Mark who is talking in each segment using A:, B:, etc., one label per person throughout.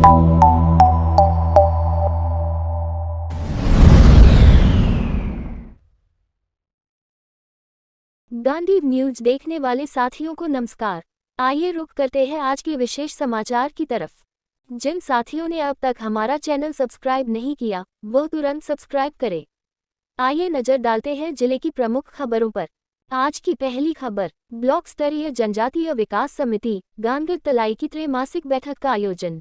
A: Gandhi news देखने वाले साथियों को नमस्कार। आइए रुख करते हैं आज के विशेष समाचार की तरफ। जिन साथियों ने अब तक हमारा चैनल सब्सक्राइब नहीं किया, वो तुरंत सब्सक्राइब करें। आइए नजर डालते हैं जिले की प्रमुख खबरों पर। आज की पहली खबर, ब्लॉक स्तरीय जनजातीय विकास समिति गांधी तलाई की त्रैमासिक बैठक का आयोजन।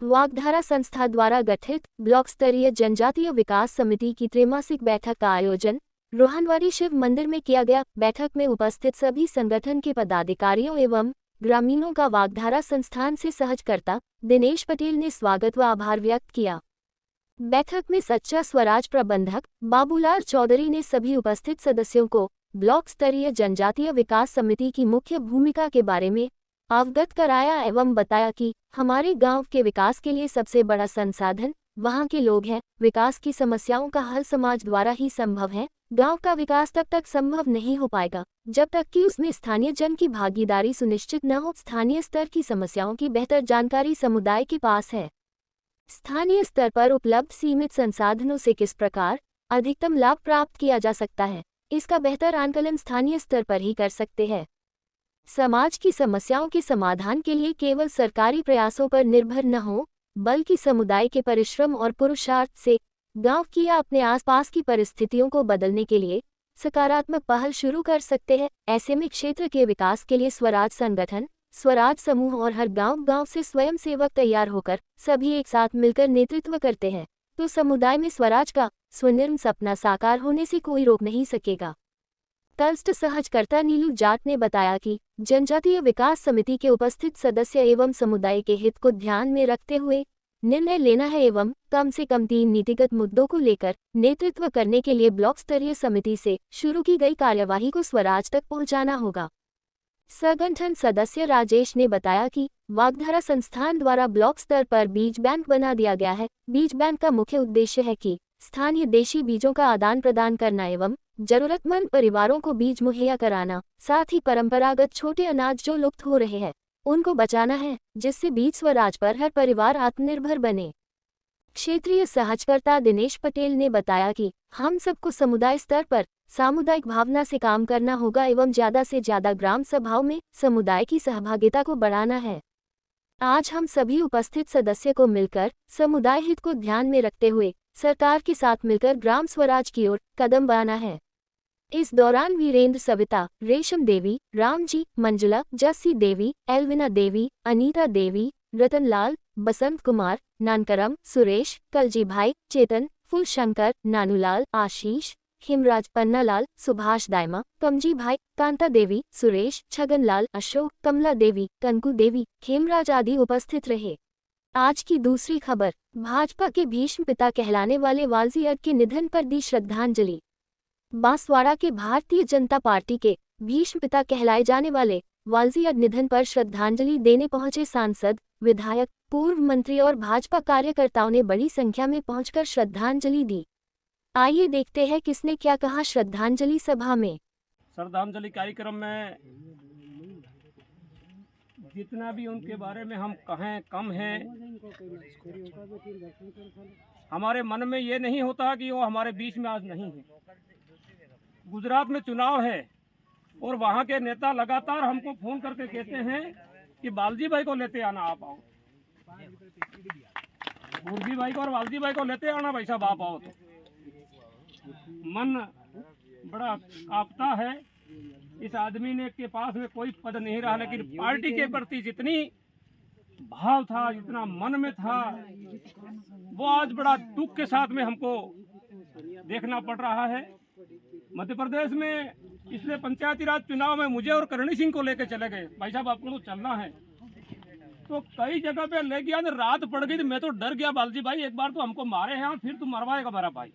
A: वागधारा संस्था द्वारा गठित ब्लॉक स्तरीय जनजातीय विकास समिति की त्रैमासिक बैठक का आयोजन रोहनवाड़ी शिव मंदिर में किया गया। बैठक में उपस्थित सभी संगठन के पदाधिकारियों एवं ग्रामीणों का वागधारा संस्थान से सहजकर्ता दिनेश पटेल ने स्वागत व आभार व्यक्त किया। बैठक में सच्चा स्वराज प्रबंधक बाबूलाल चौधरी ने सभी उपस्थित सदस्यों को ब्लॉक स्तरीय जनजातीय विकास समिति की मुख्य भूमिका के बारे में अवगत कराया एवं बताया कि हमारे गांव के विकास के लिए सबसे बड़ा संसाधन वहां के लोग हैं। विकास की समस्याओं का हल समाज द्वारा ही संभव है। गांव का विकास तब तक संभव नहीं हो पाएगा जब तक कि उसमें स्थानीय जन की भागीदारी सुनिश्चित न हो। स्थानीय स्तर की समस्याओं की बेहतर जानकारी समुदाय के पास है। स्थानीय स्तर पर उपलब्ध सीमित संसाधनों से किस प्रकार अधिकतम लाभ प्राप्त किया जा सकता है, इसका बेहतर आंकलन स्थानीय स्तर पर ही कर सकते हैं। समाज की समस्याओं के समाधान के लिए केवल सरकारी प्रयासों पर निर्भर न हो, बल्कि समुदाय के परिश्रम और पुरुषार्थ से गांव की या अपने आसपास की परिस्थितियों को बदलने के लिए सकारात्मक पहल शुरू कर सकते हैं। ऐसे में क्षेत्र के विकास के लिए स्वराज संगठन, स्वराज समूह और हर गांव से स्वयंसेवक तैयार होकर सभी एक साथ मिलकर नेतृत्व करते हैं तो समुदाय में स्वराज का स्वनिर्म सपना साकार होने से कोई रोक नहीं सकेगा। तलस्ट सहजकर्ता नीलू जाट ने बताया कि जनजातीय विकास समिति के उपस्थित सदस्य एवं समुदाय के हित को ध्यान में रखते हुए निर्णय लेना है एवं कम से कम 3 नीतिगत मुद्दों को लेकर नेतृत्व करने के लिए ब्लॉक स्तरीय समिति से शुरू की गई कार्यवाही को स्वराज तक पहुंचाना होगा। संगठन सदस्य राजेश ने बताया कि वागधारा संस्थान द्वारा ब्लॉक स्तर पर बीज बैंक बना दिया गया है। बीज बैंक का मुख्य उद्देश्य है कि स्थानीय देशी बीजों का आदान प्रदान करना एवं जरूरतमंद परिवारों को बीज मुहैया कराना, साथ ही परंपरागत छोटे अनाज जो लुप्त हो रहे हैं उनको बचाना है, जिससे बीज स्वराज पर हर परिवार आत्मनिर्भर बने। क्षेत्रीय सहजकर्ता दिनेश पटेल ने बताया कि हम सबको समुदाय स्तर पर सामुदायिक भावना से काम करना होगा एवं ज्यादा से ज्यादा ग्राम सभाओं में समुदाय की सहभागिता को बढ़ाना है। आज हम सभी उपस्थित सदस्य को मिलकर समुदाय हित को ध्यान में रखते हुए सरकार के साथ मिलकर ग्राम स्वराज की ओर कदम बढ़ाना है। इस दौरान वीरेंद्र, सविता, रेशम देवी, रामजी, मंजुला, जस्सी देवी, एल्विना देवी, अनीता देवी, रतनलाल, बसंत कुमार, नानकरम, सुरेश, कलजी भाई, चेतन, फुलशंकर, नानूलाल, आशीष, हिमराज, पन्नालाल, सुभाष दायमा, कमजी भाई, कांता देवी, सुरेश, छगनलाल, अशोक, कमला देवी, कंकु देवी, खेमराज आदि उपस्थित रहे। आज की दूसरी खबर, भाजपा के भीष्म पिता कहलाने वाले वालजी अड के निधन पर दी श्रद्धांजलि। बांसवाड़ा के भारतीय जनता पार्टी के भीष्म पिता कहलाए जाने वाले वालजी अड निधन पर श्रद्धांजलि देने पहुंचे सांसद, विधायक, पूर्व मंत्री और भाजपा कार्यकर्ताओं ने बड़ी संख्या में पहुंचकर श्रद्धांजलि दी। आइए देखते हैं किसने क्या कहा श्रद्धांजलि सभा में।
B: श्रद्धांजलि कार्यक्रम में जितना भी उनके बारे में हम कहें कम है। हमारे मन में ये नहीं होता कि वो हमारे बीच में आज नहीं है। गुजरात में चुनाव है और वहाँ के नेता लगातार हमको फोन करके कहते हैं कि बालजी भाई को लेते आना, आप आओ, मुर्गी भाई को और वालजी भाई को लेते आना भाई साहब, आप आओ। तो मन बड़ा कांपता है। इस आदमी ने के पास में कोई पद नहीं रहा, लेकिन पार्टी के प्रति जितनी भाव था, जितना मन में था, वो आज बड़ा दुख के साथ में हमको देखना पड़ रहा है। मध्य प्रदेश में इसलिए पंचायती राज चुनाव में मुझे और करणी सिंह को लेकर चले गए, भाई साहब आपको तो चलना है। तो कई जगह पे ले गया, रात पड़ गई तो मैं तो डर गया, बालजी भाई एक बार तो हमको मारे हैं, फिर तुम मरवाएगा मेरा भाई।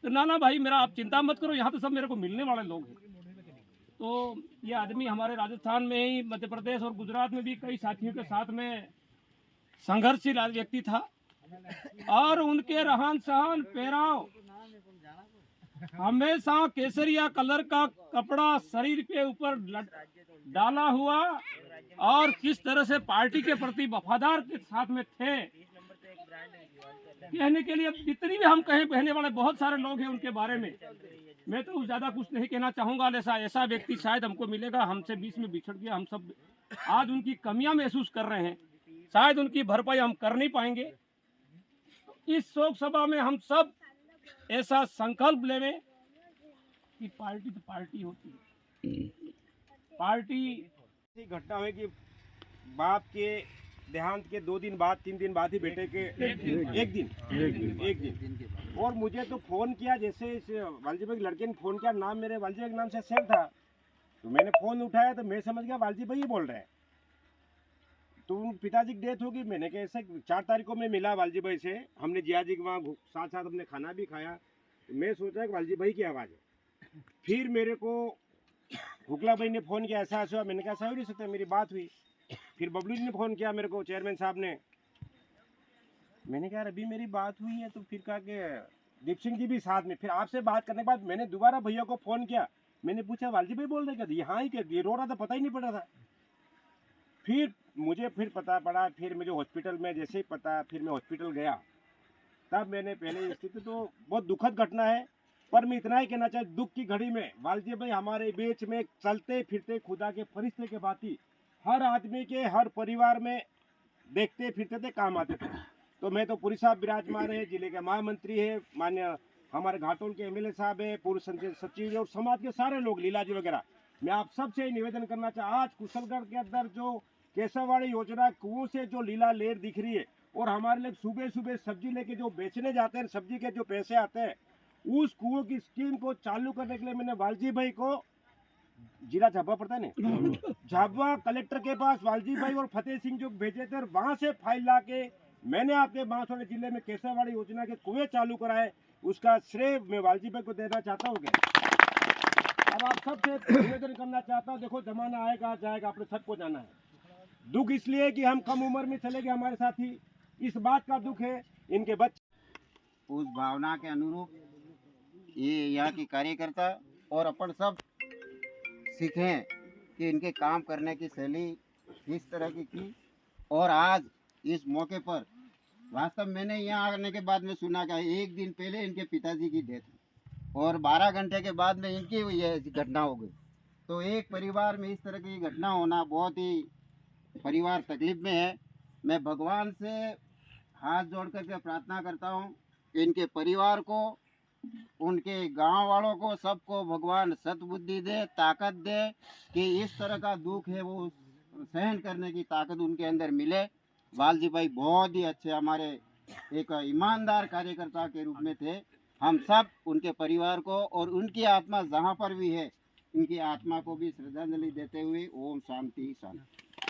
B: तो ना भाई मेरा आप चिंता मत करो, यहाँ तो सब मेरे को मिलने वाले लोग हैं। तो ये आदमी हमारे राजस्थान में ही, मध्य प्रदेश और गुजरात में भी कई साथियों के साथ में संघर्षशील व्यक्ति था और उनके रहन सहन, पहराव, हमेशा केसरिया कलर का कपड़ा शरीर के ऊपर डाला हुआ और किस तरह से पार्टी के प्रति वफादार के साथ में थे, कहने के लिए अब जितनी भी हम कहें कहने वाले बहुत सारे लोग हैं उनके बारे में, मैं तो ज़्यादा कुछ नहीं कहना चाहूँगा। ऐसा व्यक्ति शायद हमको मिलेगा, हमसे बीच में बिछड़ गया। हम सब आज उनकी कमियां महसूस कर रहे हैं, शायद उनकी भरपाई हम कर नहीं पाएंगे। इस शोक सभा में हम सब ऐसा संकल्प लें कि पार्टी तो पार्टी होती है। पार्टी
C: ऐसी घटना हुई कि बाप के देहांत के 2 दिन बाद 3 दिन बाद ही बेटे के एक दिन और मुझे तो फ़ोन किया, जैसे इस वालजी भाई के लड़के ने फ़ोन किया, नाम मेरे वालजी भाई के नाम से सेव था, तो मैंने फ़ोन उठाया तो मैं समझ गया वालजी भाई ही बोल रहे हैं। तो उन पिताजी की डेथ होगी। मैंने कहा ऐसा 4 तारीख को मैं मिला वालजी भाई से, हमने जिया जी के वहाँ साथ साथ हमने खाना भी खाया। तो मैं सोचा कि वालजी भाई की आवाज़ है। फिर मेरे को हुकला भाई ने फ़ोन किया, ऐसा ऐसा हुआ। मैंने कहा ऐसा हो नहीं सकता, मेरी बात हुई। फिर बबलू जी ने फ़ोन किया मेरे को, चेयरमैन साहब ने। मैंने कहा अभी मेरी बात हुई है, तो फिर कहा कि दीप सिंह जी भी साथ में। फिर आपसे बात करने के बाद मैंने दोबारा भैया को फ़ोन किया, मैंने पूछा वालजी भाई बोल रहे क्या? हाँ ही क्या, ये रो रहा था, पता ही नहीं पड़ा था। फिर मुझे पता पड़ा, फिर मुझे हॉस्पिटल में जैसे ही पता, फिर मैं हॉस्पिटल गया, तब मैंने पहले स्थिति तो बहुत दुखद घटना है, पर मैं इतना ही कहना चाहता, दुख की घड़ी में वालजी भाई हमारे बीच में चलते फिरते खुदा के फरिश्ते के भांति हर आदमी के हर परिवार में देखते फिरते थे, काम आते थे। तो मैं तो पुरी साहब विराजमान है, जिले के महामंत्री है, मान्य हमारे घाटोल के एमएलए साहब है, पूर्व संसदीय सचिव और समाज के सारे लोग, लीला जी वगैरह। मैं आप सबसे निवेदन करना चाहता, आज कुशलगढ़ के अंदर जो केसरवाड़ी योजना कुओं से जो लीला लेर दिख रही है, और हमारे लोग सुबह सुबह सब्जी लेके जो बेचने जाते हैं, सब्जी के जो पैसे आते हैं, उस कुओं की स्कीम को चालू करने के लिए मैंने वालजी भाई को, जिला झाबा पड़ता है ना, झाबा कलेक्टर के पास वालजी भाई और फतेह सिंह जो भेजे थे, और वहां से फाइल ला के मैंने आपके बांसवाड़ा जिले में केसरवाड़ी योजना के कुएं चालू कराए। उसका श्रेय मैं वालजी भाई को देना चाहता हूँ। अब आप सबसे निवेदन करना चाहता हूँ, देखो जमाना आएगा जाएगा, आपने सबको जाना है। दुख इसलिए कि हम कम उम्र में चले गए हमारे साथी, इस बात का दुख है। इनके बच्चे
D: उस भावना के अनुरूप ये यहाँ की कार्यकर्ता और अपन सब सीखें कि इनके काम करने की शैली किस तरह की। और आज इस मौके पर वास्तव मैंने यहाँ आने के बाद में सुना कि 1 दिन पहले इनके पिताजी की डेथ हुई और 12 घंटे के बाद में इनकी यह घटना हो गई। तो एक परिवार में इस तरह की घटना होना, बहुत ही परिवार तकलीफ में है। मैं भगवान से हाथ जोड़ करके प्रार्थना करता हूँ कि इनके परिवार को, उनके गांव वालों को, सबको भगवान सद्बुद्धि दे, ताकत दे कि इस तरह का दुख है वो सहन करने की ताकत उनके अंदर मिले। वालजी भाई बहुत ही अच्छे हमारे एक ईमानदार कार्यकर्ता के रूप में थे। हम सब उनके परिवार को और उनकी आत्मा जहाँ पर भी है, उनकी आत्मा को भी श्रद्धांजलि देते हुए ओम शांति शांति।